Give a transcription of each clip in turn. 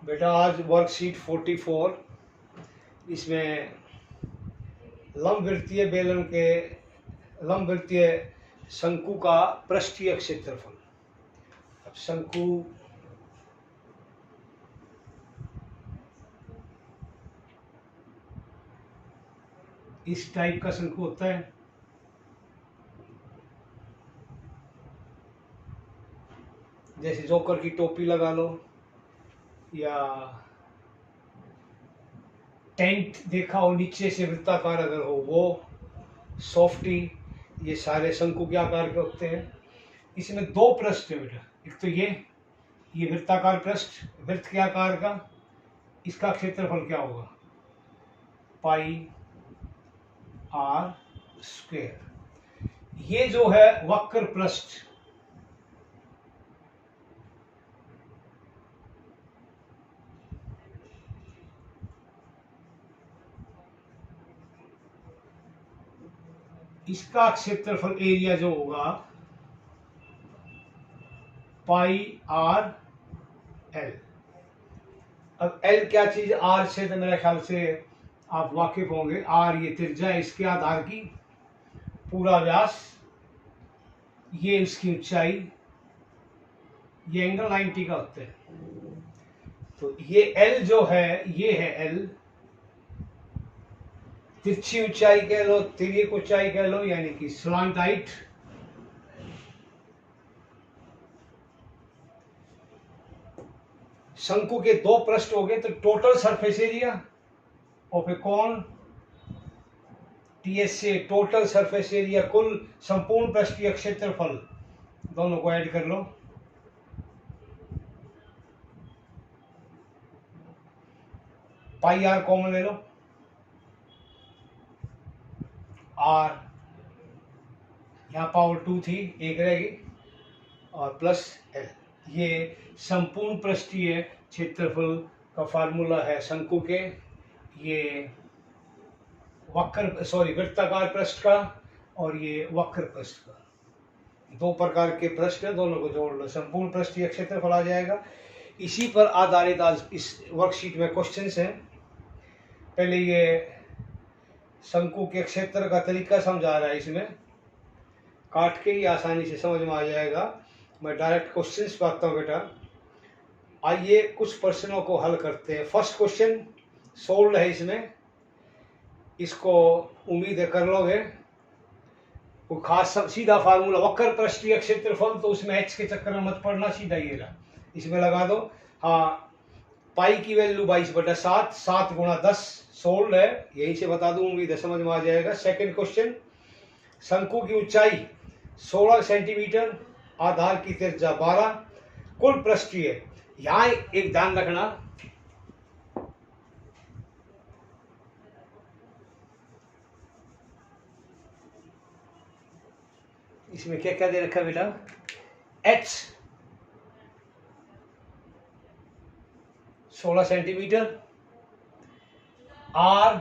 बेटा आज वर्कशीट 44 इसमें लंबवृत्तीय बेलन के लंबवृत्तीय शंकु का पृष्ठीय क्षेत्रफल। अब शंकु इस टाइप का शंकु होता है, जैसे जोकर की टोपी लगा लो या टेंट देखा हो नीचे से वृत्ताकार अगर हो वो, सॉफ्टी, ये सारे शंकु के आकार के होते हैं। इसमें दो पृष्ठ है बेटा, एक तो ये वृत्ताकार पृष्ठ वृत्त के आकार का, इसका क्षेत्रफल क्या होगा, पाई आर स्क्वायर। ये जो है वक्र पृष्ठ, इसका क्षेत्रफल एरिया जो होगा पाई आर एल। अब एल क्या चीज, आर से तो मेरे ख्याल से आप वाकिफ होंगे। आर ये त्रिज्या है इसके आधार की, पूरा व्यास, ये इसकी ऊंचाई, ये एंगल 90 का होता है। तो ये एल जो है, ये है एल, तिरछी ऊंचाई कह लो, तिर्यक ऊंचाई कह लो, यानी कि स्लांट हाइट। शंकु के दो पृष्ठ हो गए, तो total surface area of a cone TS से टोटल सरफेस एरिया, कुल संपूर्ण पृष्ठीय क्षेत्रफल, दोनों को ऐड कर लो। पाई आर कॉमन ले लो, आर यहां पावर 2 थी, एक रहेगी, और प्लस एल। ये संपूर्ण पृष्ठीय क्षेत्रफल का फार्मूला है शंकु के, ये वृत्ताकार पृष्ठ का और ये वक्र पृष्ठ का। दो प्रकार के पृष्ठ है, दोनों को जोड़ लो, संपूर्ण पृष्ठीय क्षेत्रफल आ जाएगा। इसी पर आधारित आज इस वर्कशीट में क्वेश्चंस हैं। पहले ये शंकु के क्षेत्र का तरीका समझा रहा है, इसमें काट के ही आसानी से समझ में आ जाएगा। मैं डायरेक्ट क्वेश्चंस पाता हूँ बेटा। आइए कुछ प्रश्नों को हल करते हैं। फर्स्ट क्वेश्चन सोल्व है इसमें, इसको उम्मीद है कर लोगे। कोई खास सीधा फार्मूला, वक्र पृष्ठीय क्षेत्रफल, तो उसमें एच के चक्कर में मत पड़ना, सीधा ये रहा, इसमें लगा दो। हाँ, पाई की वैल्यू 22/7, 7 गुणा 10 सोल्व है, यहीं से बता दूं, उम्मीद है समझ में आ जाएगा। सेकंड क्वेश्चन, शंकु की ऊंचाई 16 सेंटीमीटर, आधार की त्रिज्या 12, कुल पृष्ठीय। यहां एक ध्यान रखना, इसमें क्या क्या दे रखा है बेटा, एच 16 सेंटीमीटर, आर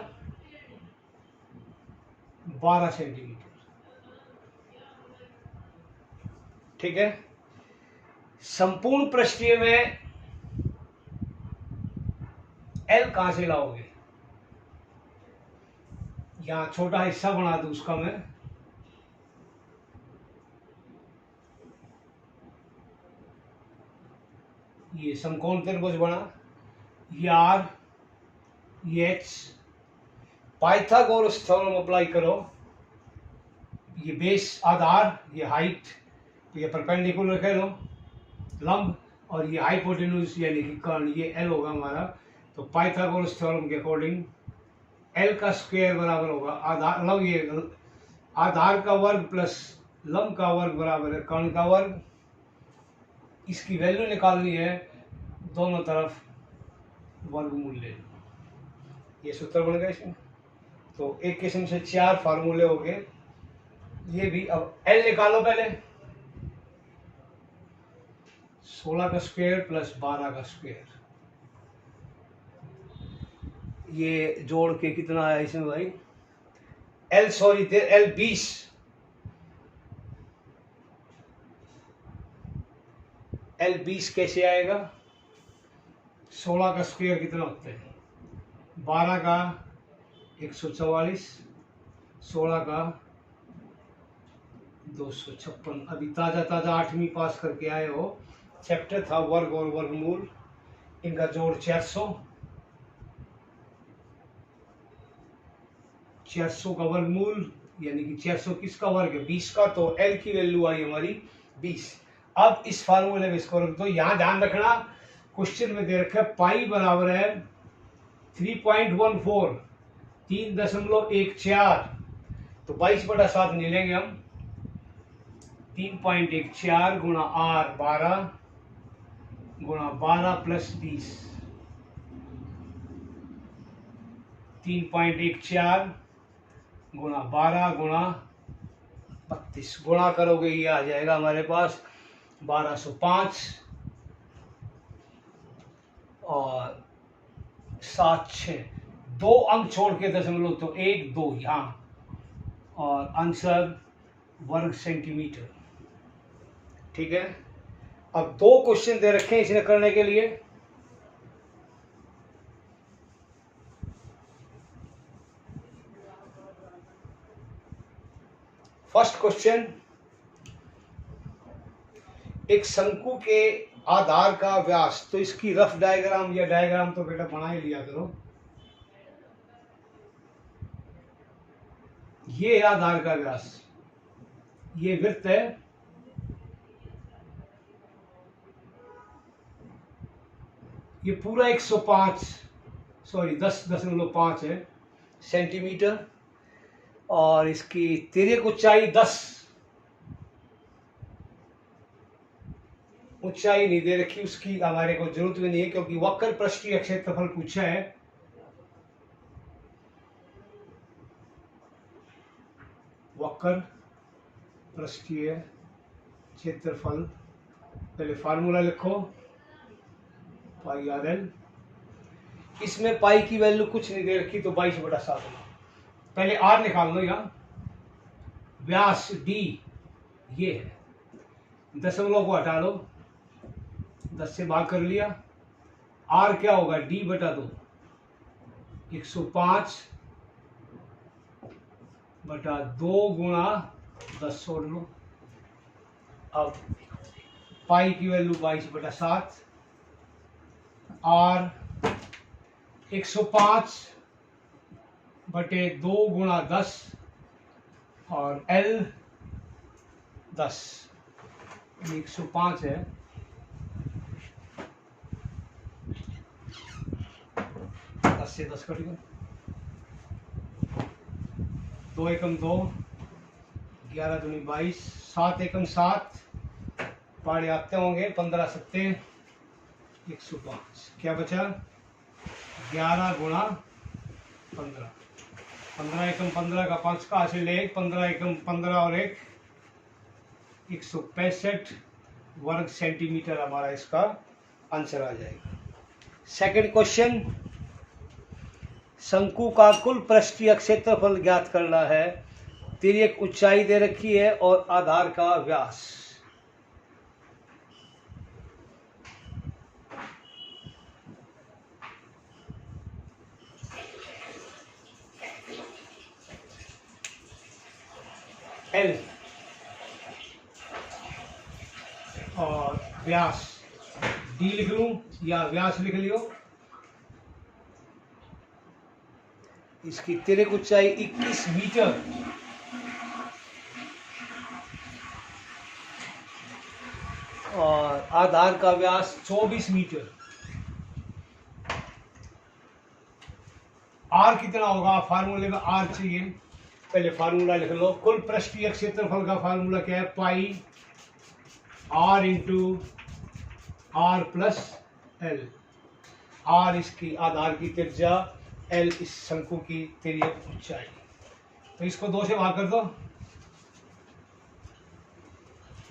12 सेंटीमीटर, ठीक है। संपूर्ण पृष्ठीय में एल कहां से लाओगे, यहां छोटा हिस्सा बना दूं उसका मैं, ये समकोण त्रिभुज बना, ये आर, ये एच, पाइथागोरस थ्योरम अप्लाई करो, ये बेस आधार, ये हाइट, तो ये परपेंडिकुलर कह लो लंब, और ये हाइपोटेन्यूज यानी कि कर्ण, ये एल होगा हमारा। तो पाइथागोरस थ्योरम के अकॉर्डिंग एल का स्क्वायर बराबर होगा आधार, लंब, ये आधार का वर्ग प्लस लंब का वर्ग बराबर है कर्ण का वर्ग। इसकी वैल्यू निकालनी है, दोनों तरफ वर्गमूल ले लो, ये सूत्र बन गया इसमें। तो एक किस्म से 4 फार्मूले हो गए ये भी। अब एल निकालो पहले, 16 का स्क्वायर प्लस 12 का स्क्वायर, ये जोड़ के कितना आया इसमें भाई, एल 20, एल 20 कैसे आएगा, 16 का स्क्वायर कितना होता है? 12 का 144, 16 का 256। अभी ताज़ा ताज़ा 8वीं पास करके आए हो, चैप्टर था वर्ग और वर्गमूल, इनका जोड़ 400 का वर्गमूल यानी कि 400 किसका वर्ग है? 20 का। तो एल की वैल्यू आई हमारी 20। अब इस फार्मूले में इसको रख दो। यहाँ ध्यान रखना क्वेश्चन में दे रखा है पाई बराबर है 3.14, 3.14। तो 22/7 ले लेंगे हम। 3.14 गुणा आर 12 गुणा 12 प्लस 20, 3.14 गुणा 12 गुणा 32 गुणा करोगे ये आ जाएगा हमारे पास 1205 और 7/6। 2 अंक छोड़ के दशमलव तो 1 2 यहाँ, और आंसर वर्ग सेंटीमीटर। ठीक है। अब 2 क्वेश्चन दे रखे हैं इसने करने के लिए। फर्स्ट क्वेश्चन, एक शंकु के आधार का व्यास, तो इसकी रफ डायग्राम या डायग्राम तो बेटा बना ही लिया करो। ये है आधार का व्यास, ये वृत्त है, ये पूरा 10.5 है सेंटीमीटर, और इसकी तिर्यक ऊंचाई 10, ऊंचाई नहीं दे रखी, उसकी हमारे को जरूरत भी नहीं है क्योंकि वक्र पृष्ठीय क्षेत्रफल पूछा है। वक्र पृष्ठीय क्षेत्रफल, पहले फार्मूला लिखो पाई आर एल। इसमें पाई की वैल्यू कुछ नहीं दे रखी तो 22/7। पहले आर निकाल लो। यहाँ व्यास डी ये है, दशमलव को हटा लो, 10 से भाग कर लिया। आर क्या होगा? D/2, 105/2 गुणा 10 छोड़ लो। अब पाई की वैल्यू 22/7, आर 105/2 गुणा 10 और एल 10, 105 है। 10 से 10 कट गया, 2 एकम 2, 11 दूनी 22, 7 एकम 7, पाड़े आते होंगे, 15 सत्ते 105। क्या बचा? 11 गुणा 15, 15 एकम 15 का 5 का हासिल 1, 15 एकम 15 और 1, 165 वर्ग सेंटीमीटर हमारा इसका आंसर आ जाएगा। सेकंड क्वेश्चन, शंकु का कुल पृष्ठीय क्षेत्रफल ज्ञात करना है। तिर्यक ऊंचाई दे रखी है और आधार का व्यास। एल और व्यास डी लिख लूं या व्यास लिख लियो। इसकी तिर्यक ऊंचाई 21 मीटर और आधार का व्यास 24 मीटर। आर कितना होगा? फार्मूले में आर चाहिए, पहले फार्मूला लिख लो। कुल पृष्ठीय क्षेत्रफल का फार्मूला क्या है? Pi r into r plus l. R इसकी आधार की त्रिज्या, एल इस शंकु की तिर्यक ऊंचाई। तो इसको 2 से भाग कर दो,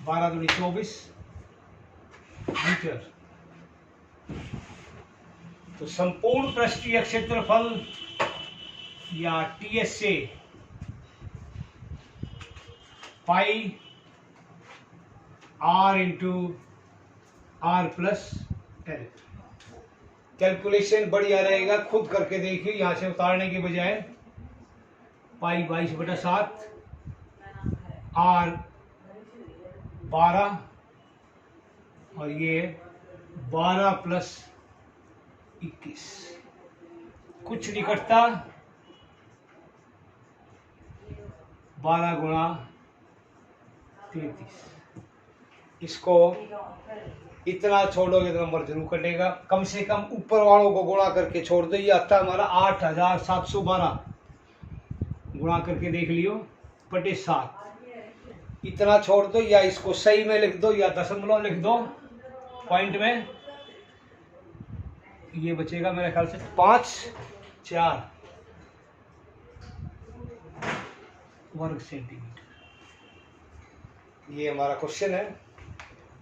12 दूनी 24 मीटर। तो संपूर्ण पृष्ठीय क्षेत्रफल या टीएस से pi r into r plus l. Calculation बढ़िया रहेगा, खुद करके देखिए, यहाँ से उतारने के बजाय। पाई 22/7, आर 12, और ये 12 + 21, कुछ नहीं कटता। 12 × 33, इसको इतना छोड़ोगे तो नंबर जरूर कटेगा। कम से कम ऊपर वालों को गुणा करके छोड़ दो। ये आता है हमारा 8712, गुणा करके देख लियो, बटे 7, इतना छोड़ दो, या इसको सही में लिख दो या दशमलव लिख दो पॉइंट में। ये बचेगा मेरे ख्याल से 5/4 वर्ग सेंटीमीटर। ये हमारा क्वेश्चन है।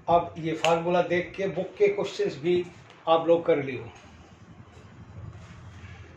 अब ये फार्मूला देख के बुक के क्वेश्चंस भी आप लोग कर लियो।